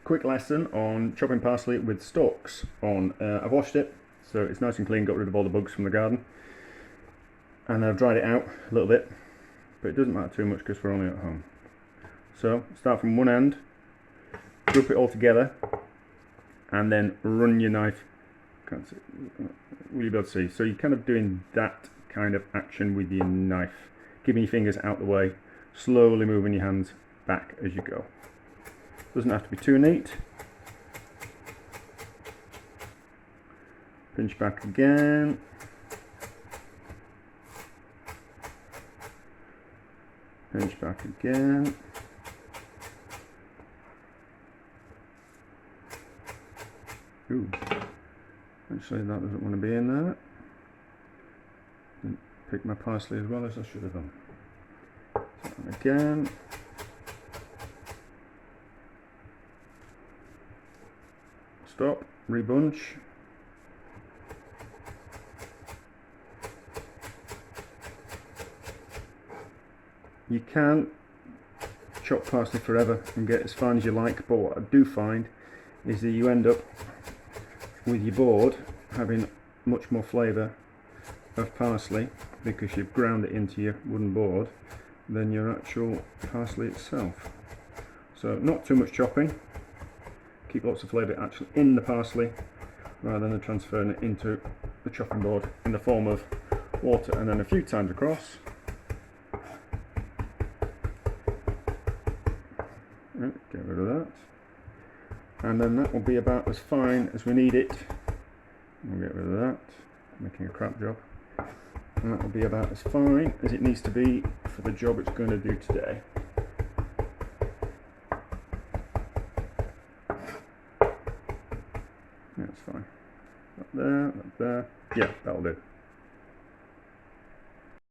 quick lesson on chopping parsley with stalks on. I've washed it, so it's nice and clean, got rid of all the bugs from the garden. And I've dried it out a little bit, but it doesn't matter too much because we're only at home. So start from one end, group it all together, and then run your knife. Can't see, will you be able to see? So you're kind of doing that kind of action with your knife, keeping your fingers out the way, slowly moving your hands back as you go. Doesn't have to be too neat. Pinch back again. Pinch back again. Ooh, actually that doesn't want to be in there. Didn't pick my parsley as well as I should have done. So again. Stop, rebunch. You can chop parsley forever and get as fine as you like, but what I do find is that you end up with your board having much more flavour of parsley because you've ground it into your wooden board than your actual parsley itself. So not too much chopping, keep lots of flavour actually in the parsley rather than transferring it into the chopping board in the form of water and then a few times across. Get rid of that, and then that will be about as fine as we need it. We'll get rid of that, making a crap job, and that will be about as fine as it needs to be for the job it's going to do today. That's fine. That there, yeah, that'll do.